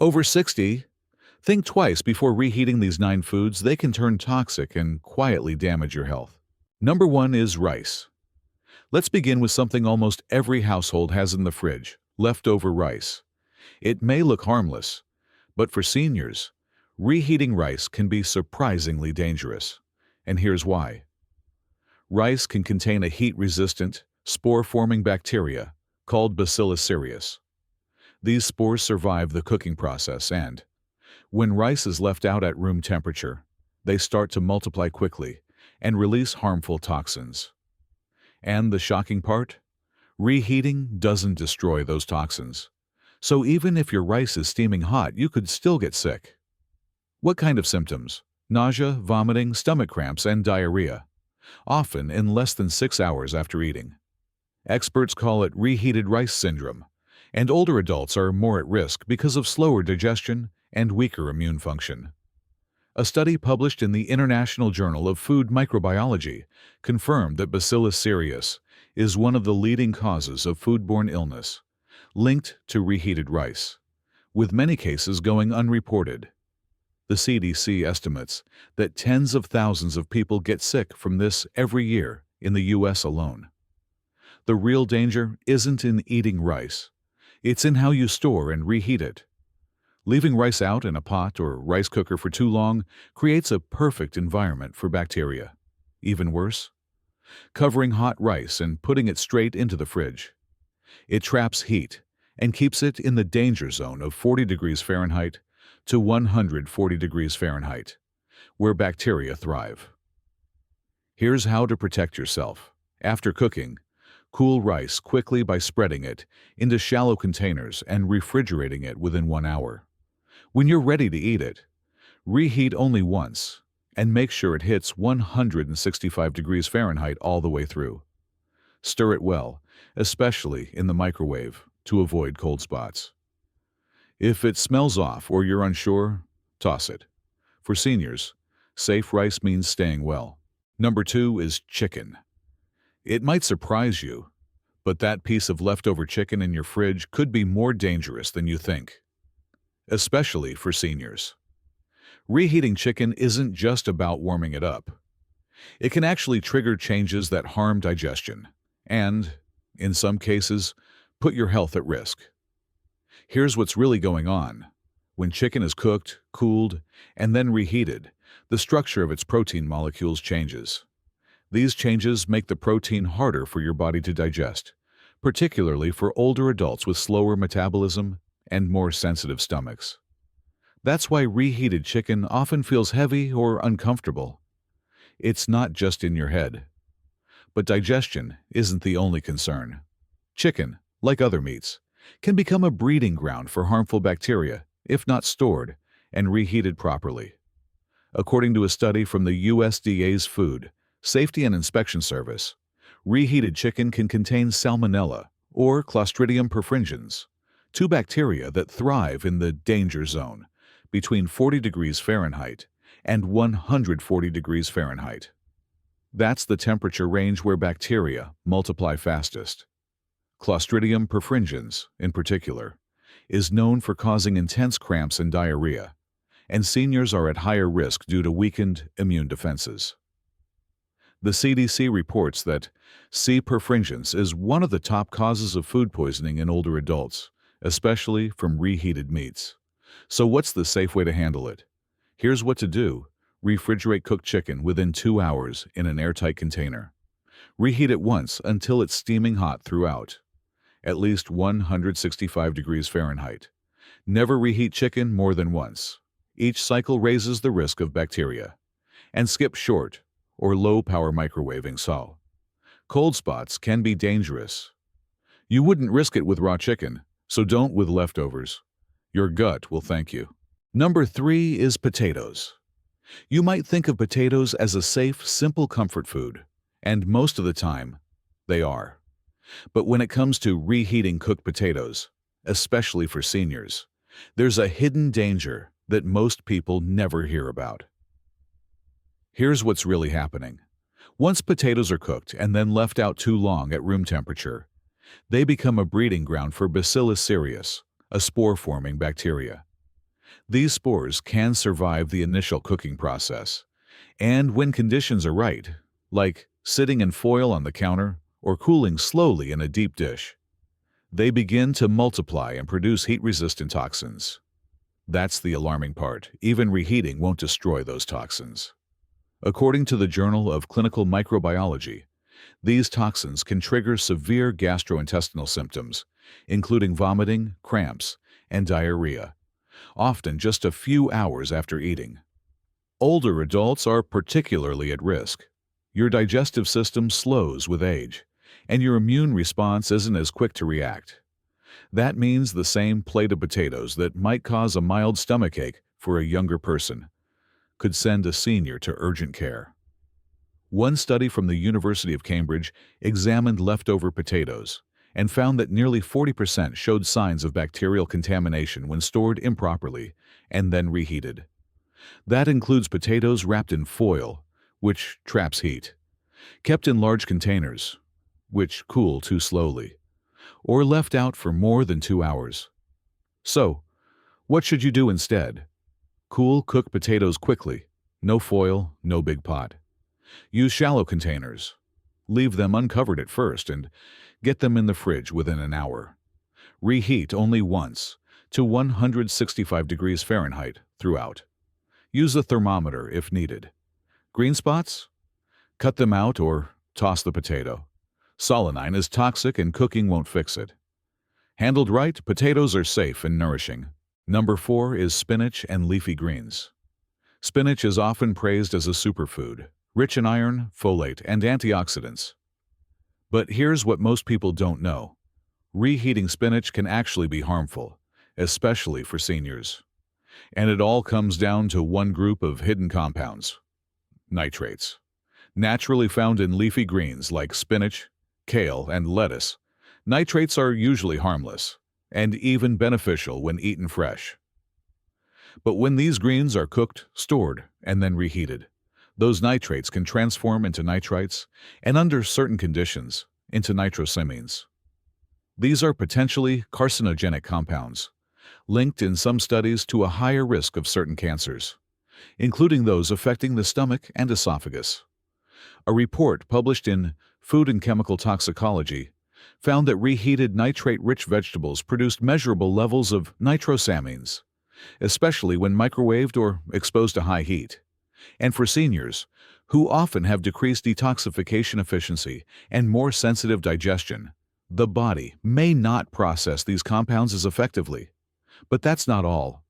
Over 60? Think twice before reheating these 9 foods. They can turn toxic and quietly damage your health. Number 1 is rice. Let's begin with something almost every household has in the fridge: leftover rice. It may look harmless, but for seniors, reheating rice can be surprisingly dangerous. And here's why. Rice can contain a heat-resistant, spore-forming bacteria called Bacillus cereus. These spores survive the cooking process and, when rice is left out at room temperature, they start to multiply quickly and release harmful toxins. And the shocking part? Reheating doesn't destroy those toxins. So even if your rice is steaming hot, you could still get sick. What kind of symptoms? Nausea, vomiting, stomach cramps, and diarrhea, often in less than 6 hours after eating. Experts call it reheated rice syndrome, and older adults are more at risk because of slower digestion and weaker immune function. A study published in the International Journal of Food Microbiology confirmed that Bacillus cereus is one of the leading causes of foodborne illness, linked to reheated rice, with many cases going unreported. The CDC estimates that tens of thousands of people get sick from this every year in the U.S. alone. The real danger isn't in eating rice. It's in how you store and reheat it. Leaving rice out in a pot or rice cooker for too long creates a perfect environment for bacteria. Even worse, covering hot rice and putting it straight into the fridge. It traps heat and keeps it in the danger zone of 40 degrees Fahrenheit to 140 degrees Fahrenheit, where bacteria thrive. Here's how to protect yourself. After cooking, cool rice quickly by spreading it into shallow containers and refrigerating it within 1 hour. When you're ready to eat it, reheat only once and make sure it hits 165 degrees Fahrenheit all the way through. Stir it well, especially in the microwave, to avoid cold spots. If it smells off or you're unsure, toss it. For seniors, safe rice means staying well. Number 2 is chicken. It might surprise you, but that piece of leftover chicken in your fridge could be more dangerous than you think, especially for seniors. Reheating chicken isn't just about warming it up. It can actually trigger changes that harm digestion and, in some cases, put your health at risk. Here's what's really going on. When chicken is cooked, cooled, and then reheated, the structure of its protein molecules changes. These changes make the protein harder for your body to digest, particularly for older adults with slower metabolism and more sensitive stomachs. That's why reheated chicken often feels heavy or uncomfortable. It's not just in your head. But digestion isn't the only concern. Chicken, like other meats, can become a breeding ground for harmful bacteria if not stored and reheated properly. According to a study from the USDA's Food Safety and Inspection Service, reheated chicken can contain salmonella or Clostridium perfringens, 2 bacteria that thrive in the danger zone between 40 degrees Fahrenheit and 140 degrees Fahrenheit. That's the temperature range where bacteria multiply fastest. Clostridium perfringens, in particular, is known for causing intense cramps and diarrhea, and seniors are at higher risk due to weakened immune defenses. The CDC reports that C. perfringens is one of the top causes of food poisoning in older adults, especially from reheated meats. So what's the safe way to handle it? Here's what to do. Refrigerate cooked chicken within 2 hours in an airtight container. Reheat it once until it's steaming hot throughout, at least 165 degrees Fahrenheit. Never reheat chicken more than once. Each cycle raises the risk of bacteria. And skip short or low-power microwaving so. Cold spots can be dangerous. You wouldn't risk it with raw chicken, so don't with leftovers. Your gut will thank you. Number 3 is potatoes. You might think of potatoes as a safe, simple comfort food, and most of the time, they are. But when it comes to reheating cooked potatoes, especially for seniors, there's a hidden danger that most people never hear about. Here's what's really happening. Once potatoes are cooked and then left out too long at room temperature, they become a breeding ground for Bacillus cereus, a spore-forming bacteria. These spores can survive the initial cooking process, and when conditions are right, like sitting in foil on the counter or cooling slowly in a deep dish, they begin to multiply and produce heat-resistant toxins. That's the alarming part. Even reheating won't destroy those toxins. According to the Journal of Clinical Microbiology, these toxins can trigger severe gastrointestinal symptoms, including vomiting, cramps, and diarrhea, often just a few hours after eating. Older adults are particularly at risk. Your digestive system slows with age, and your immune response isn't as quick to react. That means the same plate of potatoes that might cause a mild stomachache for a younger person could send a senior to urgent care. One study from the University of Cambridge examined leftover potatoes and found that nearly 40% showed signs of bacterial contamination when stored improperly and then reheated. That includes potatoes wrapped in foil, which traps heat, kept in large containers, which cool too slowly, or left out for more than 2 hours. So, what should you do instead? Cool, cook potatoes quickly. No foil, no big pot. Use shallow containers. Leave them uncovered at first and get them in the fridge within an hour. Reheat only once, to 165 degrees Fahrenheit throughout. Use a thermometer if needed. Green spots? Cut them out or toss the potato. Solanine is toxic and cooking won't fix it. Handled right, potatoes are safe and nourishing. Number 4 is spinach and leafy greens. Spinach is often praised as a superfood, rich in iron, folate, and antioxidants. But here's what most people don't know. Reheating spinach can actually be harmful, especially for seniors. And it all comes down to one group of hidden compounds: nitrates. Naturally found in leafy greens like spinach, kale, and lettuce, nitrates are usually harmless and even beneficial when eaten fresh. But when these greens are cooked, stored, and then reheated, those nitrates can transform into nitrites and, under certain conditions, into nitrosamines. These are potentially carcinogenic compounds, linked in some studies to a higher risk of certain cancers, including those affecting the stomach and esophagus. A report published in Food and Chemical Toxicology found that reheated nitrate-rich vegetables produced measurable levels of nitrosamines, especially when microwaved or exposed to high heat. And for seniors, who often have decreased detoxification efficiency and more sensitive digestion, the body may not process these compounds as effectively. But that's not all.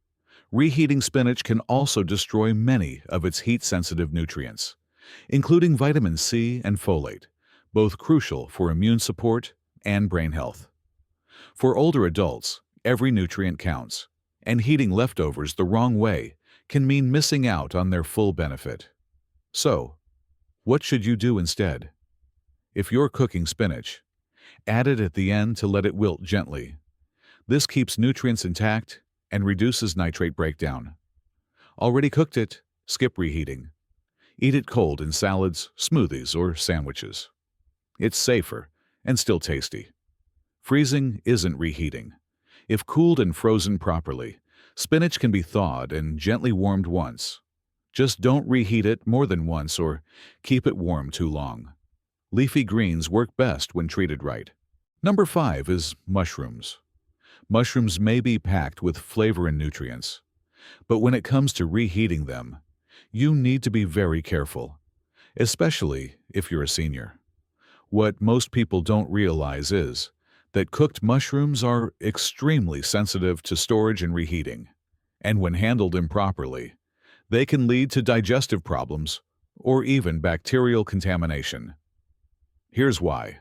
Reheating spinach can also destroy many of its heat-sensitive nutrients, including vitamin C and folate, both crucial for immune support and brain health. For older adults, every nutrient counts, and heating leftovers the wrong way can mean missing out on their full benefit. So, what should you do instead? If you're cooking spinach, add it at the end to let it wilt gently. This keeps nutrients intact and reduces nitrate breakdown. Already cooked it? Skip reheating. Eat it cold in salads, smoothies, or sandwiches. It's safer and still tasty. Freezing isn't reheating. If cooled and frozen properly, spinach can be thawed and gently warmed once. Just don't reheat it more than once or keep it warm too long. Leafy greens work best when treated right. Number 5 is mushrooms. Mushrooms may be packed with flavor and nutrients, but when it comes to reheating them, you need to be very careful, especially if you're a senior. What most people don't realize is that cooked mushrooms are extremely sensitive to storage and reheating, and when handled improperly, they can lead to digestive problems or even bacterial contamination. Here's why.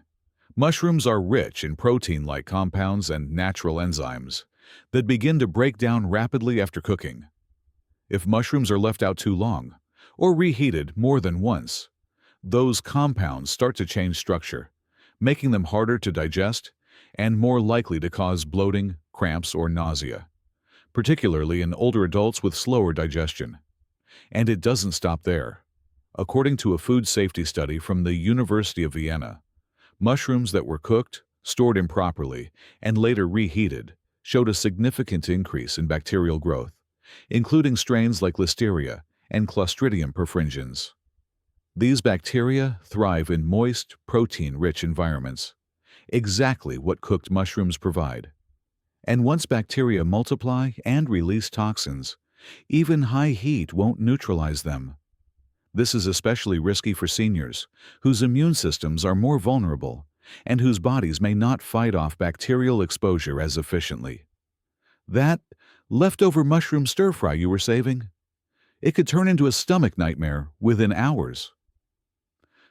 Mushrooms are rich in protein-like compounds and natural enzymes that begin to break down rapidly after cooking. If mushrooms are left out too long or reheated more than once, those compounds start to change structure, making them harder to digest and more likely to cause bloating, cramps, or nausea, particularly in older adults with slower digestion. And it doesn't stop there. According to a food safety study from the University of Vienna, mushrooms that were cooked, stored improperly, and later reheated showed a significant increase in bacterial growth including strains like Listeria and Clostridium perfringens. These bacteria thrive in moist, protein-rich environments, exactly what cooked mushrooms provide. And once bacteria multiply and release toxins, even high heat won't neutralize them. This is especially risky for seniors, whose immune systems are more vulnerable and whose bodies may not fight off bacterial exposure as efficiently. That leftover mushroom stir-fry you were saving? It could turn into a stomach nightmare within hours.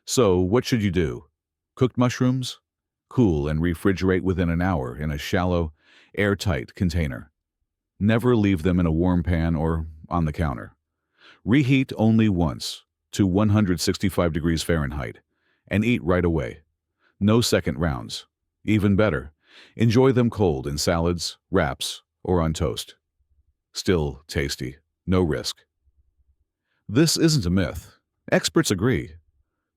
So, what should you do? Cooked mushrooms? Cool and refrigerate within an hour in a shallow, airtight container. Never leave them in a warm pan or on the counter. Reheat only once to 165 degrees Fahrenheit and eat right away. No second rounds. Even better, enjoy them cold in salads, wraps, or on toast. Still tasty, no risk. This isn't a myth. Experts agree.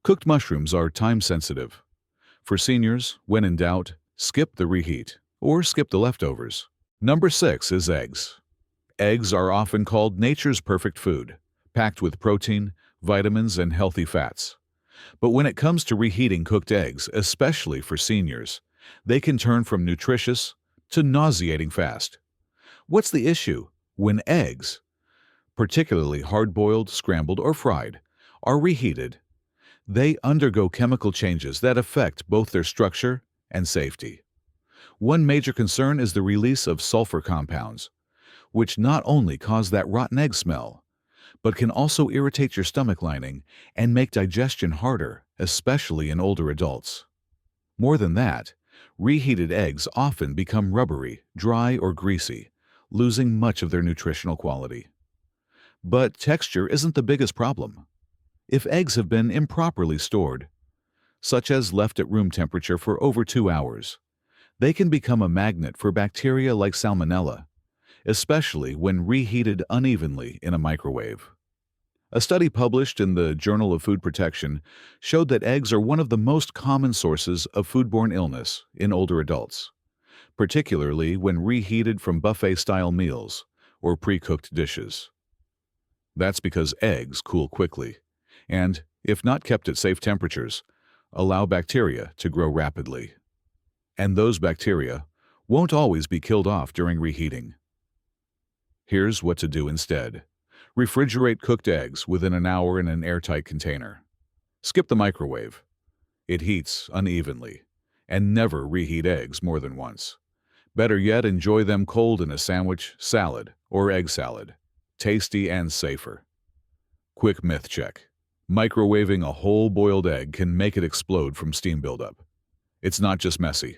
Cooked mushrooms are time-sensitive. For seniors, when in doubt, skip the reheat or skip the leftovers. Number 6 is eggs. Eggs are often called nature's perfect food, packed with protein, vitamins, and healthy fats. But when it comes to reheating cooked eggs, especially for seniors, they can turn from nutritious to nauseating fast. What's the issue? When eggs, particularly hard-boiled, scrambled, or fried, are reheated, they undergo chemical changes that affect both their structure and safety. One major concern is the release of sulfur compounds, which not only cause that rotten egg smell, but can also irritate your stomach lining and make digestion harder, especially in older adults. More than that, reheated eggs often become rubbery, dry, or greasy, losing much of their nutritional quality. But texture isn't the biggest problem. If eggs have been improperly stored, such as left at room temperature for over 2 hours, they can become a magnet for bacteria like Salmonella, especially when reheated unevenly in a microwave. A study published in the Journal of Food Protection showed that eggs are one of the most common sources of foodborne illness in older adults, particularly when reheated from buffet-style meals or pre-cooked dishes. That's because eggs cool quickly and, if not kept at safe temperatures, allow bacteria to grow rapidly. And those bacteria won't always be killed off during reheating. Here's what to do instead. Refrigerate cooked eggs within an hour in an airtight container. Skip the microwave. It heats unevenly, and never reheat eggs more than once. Better yet, enjoy them cold in a sandwich, salad, or egg salad. Tasty and safer. Quick myth check. Microwaving a whole boiled egg can make it explode from steam buildup. It's not just messy.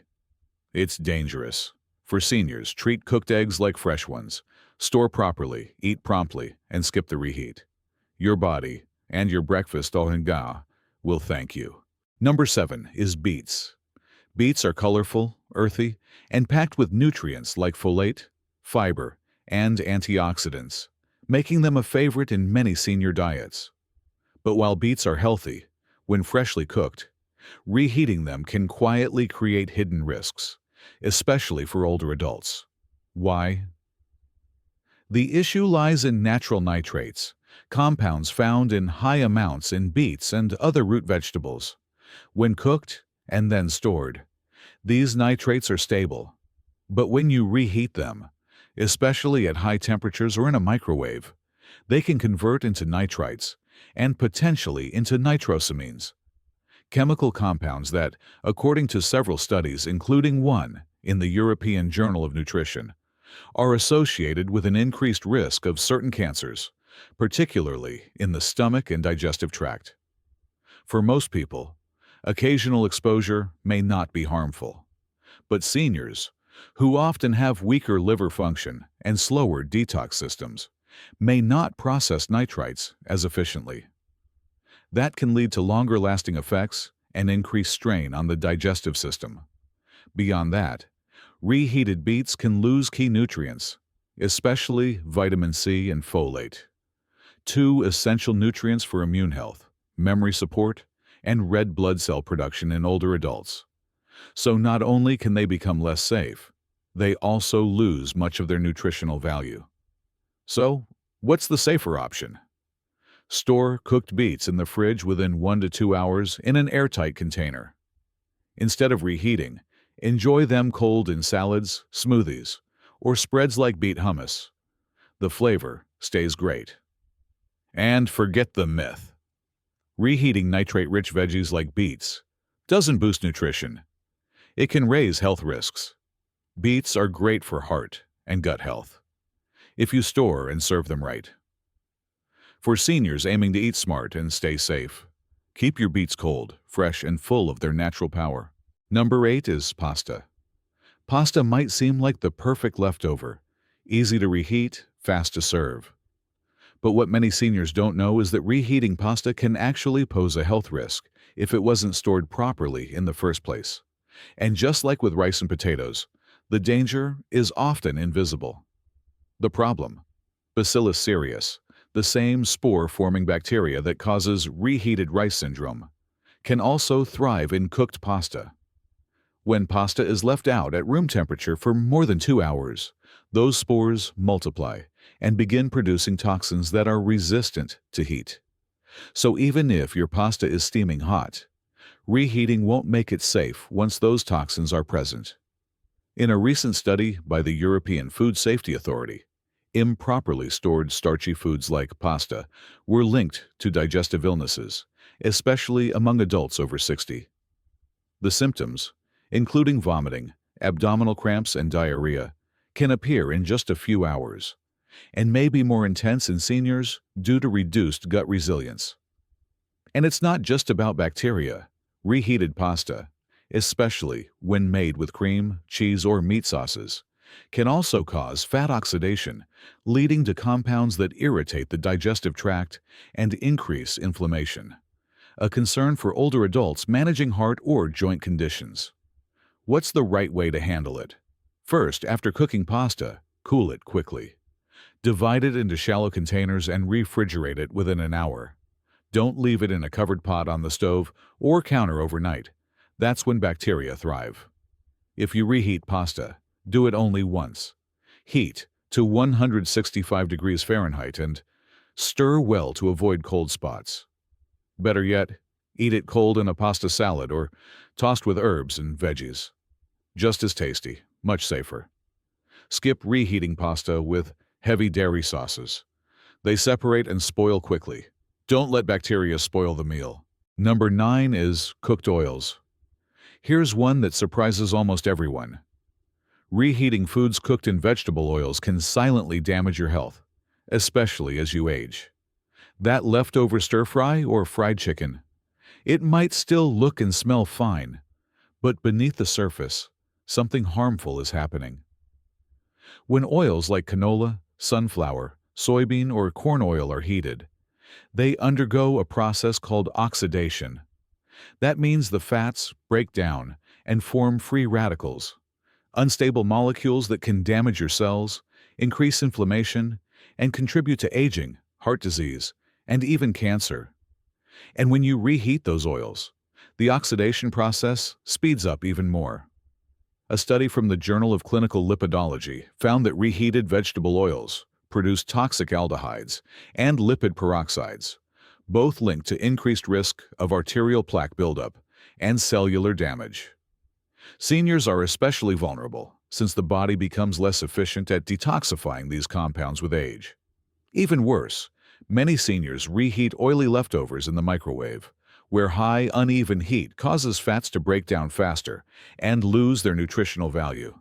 It's dangerous. For seniors, treat cooked eggs like fresh ones. Store properly, eat promptly, and skip the reheat. Your body and your breakfast au henga will thank you. Number 7 is beets. Beets are colorful, earthy, and packed with nutrients like folate, fiber, and antioxidants, making them a favorite in many senior diets. But while beets are healthy, when freshly cooked, reheating them can quietly create hidden risks, especially for older adults. Why? The issue lies in natural nitrates, compounds found in high amounts in beets and other root vegetables. When cooked and then stored, these nitrates are stable. But when you reheat them, especially at high temperatures or in a microwave, they can convert into nitrites and potentially into nitrosamines, chemical compounds that, according to several studies, including one in the European Journal of Nutrition, are associated with an increased risk of certain cancers, particularly in the stomach and digestive tract. For most people, occasional exposure may not be harmful, but seniors, who often have weaker liver function and slower detox systems, may not process nitrites as efficiently. That can lead to longer-lasting effects and increased strain on the digestive system. Beyond that, reheated beets can lose key nutrients, especially vitamin C and folate, 2 essential nutrients for immune health, memory support, and red blood cell production in older adults. So not only can they become less safe, they also lose much of their nutritional value. So, what's the safer option? Store cooked beets in the fridge within 1 to 2 hours in an airtight container. Instead of reheating, enjoy them cold in salads, smoothies, or spreads like beet hummus. The flavor stays great. And forget the myth. Reheating nitrate-rich veggies like beets doesn't boost nutrition. It can raise health risks. Beets are great for heart and gut health if you store and serve them right. For seniors aiming to eat smart and stay safe, keep your beets cold, fresh, and full of their natural power. Number 8 is pasta. Pasta might seem like the perfect leftover, easy to reheat, fast to serve. But what many seniors don't know is that reheating pasta can actually pose a health risk if it wasn't stored properly in the first place. And just like with rice and potatoes, the danger is often invisible. The problem: Bacillus cereus, the same spore-forming bacteria that causes reheated rice syndrome, can also thrive in cooked pasta. When pasta is left out at room temperature for more than 2 hours, those spores multiply and begin producing toxins that are resistant to heat. So even if your pasta is steaming hot, reheating won't make it safe once those toxins are present. In a recent study by the European Food Safety Authority, improperly stored starchy foods like pasta were linked to digestive illnesses, especially among adults over 60. The symptoms, including vomiting, abdominal cramps, and diarrhea, can appear in just a few hours, and may be more intense in seniors due to reduced gut resilience. And it's not just about bacteria. Reheated pasta, especially when made with cream, cheese, or meat sauces, can also cause fat oxidation, leading to compounds that irritate the digestive tract and increase inflammation, a concern for older adults managing heart or joint conditions. What's the right way to handle it? First, after cooking pasta, cool it quickly. Divide it into shallow containers and refrigerate it within an hour. Don't leave it in a covered pot on the stove or counter overnight. That's when bacteria thrive. If you reheat pasta, do it only once. Heat to 165 degrees Fahrenheit and stir well to avoid cold spots. Better yet, eat it cold in a pasta salad or tossed with herbs and veggies. Just as tasty, much safer. Skip reheating pasta with heavy dairy sauces. They separate and spoil quickly. Don't let bacteria spoil the meal. Number 9 is cooked oils. Here's one that surprises almost everyone. Reheating foods cooked in vegetable oils can silently damage your health, especially as you age. That leftover stir-fry or fried chicken, it might still look and smell fine, but beneath the surface, something harmful is happening. When oils like canola, sunflower, soybean, or corn oil are heated, they undergo a process called oxidation. That means the fats break down and form free radicals, unstable molecules that can damage your cells, increase inflammation, and contribute to aging, heart disease, and even cancer. And when you reheat those oils, the oxidation process speeds up even more. A study from the Journal of Clinical Lipidology found that reheated vegetable oils produce toxic aldehydes and lipid peroxides, both linked to increased risk of arterial plaque buildup and cellular damage. Seniors are especially vulnerable since the body becomes less efficient at detoxifying these compounds with age. Even worse, many seniors reheat oily leftovers in the microwave, where high, uneven heat causes fats to break down faster and lose their nutritional value.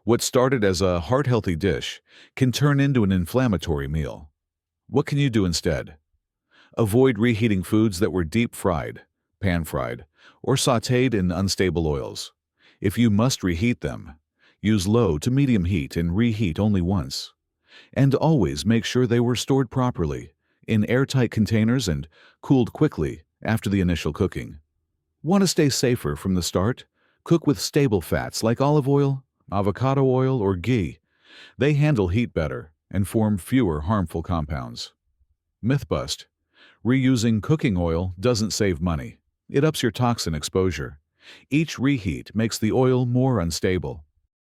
What started as a heart-healthy dish can turn into an inflammatory meal. What can you do instead? Avoid reheating foods that were deep-fried, pan-fried, or sautéed in unstable oils. If you must reheat them, use low to medium heat and reheat only once. And always make sure they were stored properly, in airtight containers and cooled quickly after the initial cooking. Want to stay safer from the start? Cook with stable fats like olive oil, avocado oil, or ghee. They handle heat better and form fewer harmful compounds. Myth bust: reusing cooking oil doesn't save money. It ups your toxin exposure. Each reheat makes the oil more unstable,